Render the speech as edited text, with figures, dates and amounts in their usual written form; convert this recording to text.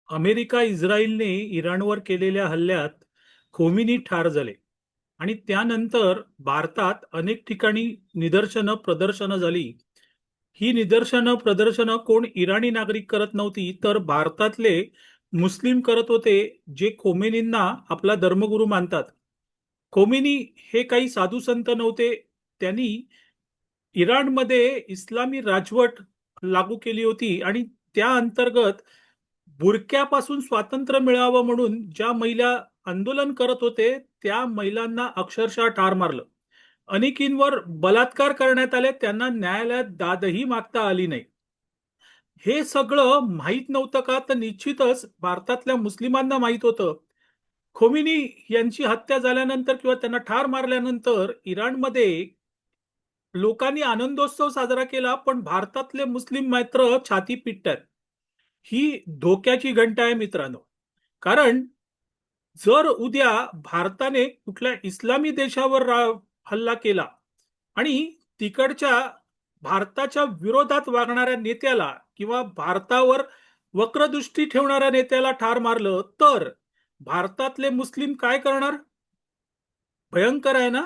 America इस्रायलने इराणवर केलेल्या हल्ल्यात खोमिनी ठार झाले आणि त्यानंतर भारतात अनेक ठिकाणी प्रदर्शनं झाली. ही प्रदर्शनं कोण इराणी नागरिक करत नव्हती, तर भारतातले मुस्लिम करत होते, जे खोमेनींना आपला धर्मगुरू मानतात. खोमेनी हे काही साधू संत नव्हते. त्यांनी इराणमध्ये इस्लामी राजवट लागू केली होती आणि त्या अंतर्गत बुरक्यापासून स्वातंत्र्य मिळावं म्हणून ज्या महिला आंदोलन करत होते, त्या महिलांना अक्षरशः ठार मारलं. अनेकींवर बलात्कार करण्यात आले, त्यांना न्यायालयात दादही मागता आली नाही. हे सगळं माहीत नव्हतं का? तर निश्चितच भारतातल्या मुस्लिमांना माहीत होतं. खोमिनी यांची हत्या झाल्यानंतर किंवा त्यांना ठार मारल्यानंतर इराणमध्ये लोकांनी आनंदोत्सव साजरा केला, पण भारतातले मुस्लिम मात्र छाती पिटतात. ही धोक्याची घंटा आहे मित्रांनो. कारण जर उद्या भारताने कुठल्या इस्लामी देशावर हल्ला केला आणि तिकडच्या भारताच्या विरोधात वागणाऱ्या नेत्याला किंवा भारतावर वक्रदृष्टी ठेवणाऱ्या नेत्याला ठार मारलं, तर भारतातले मुस्लिम काय करणार? भयंकर आहे ना.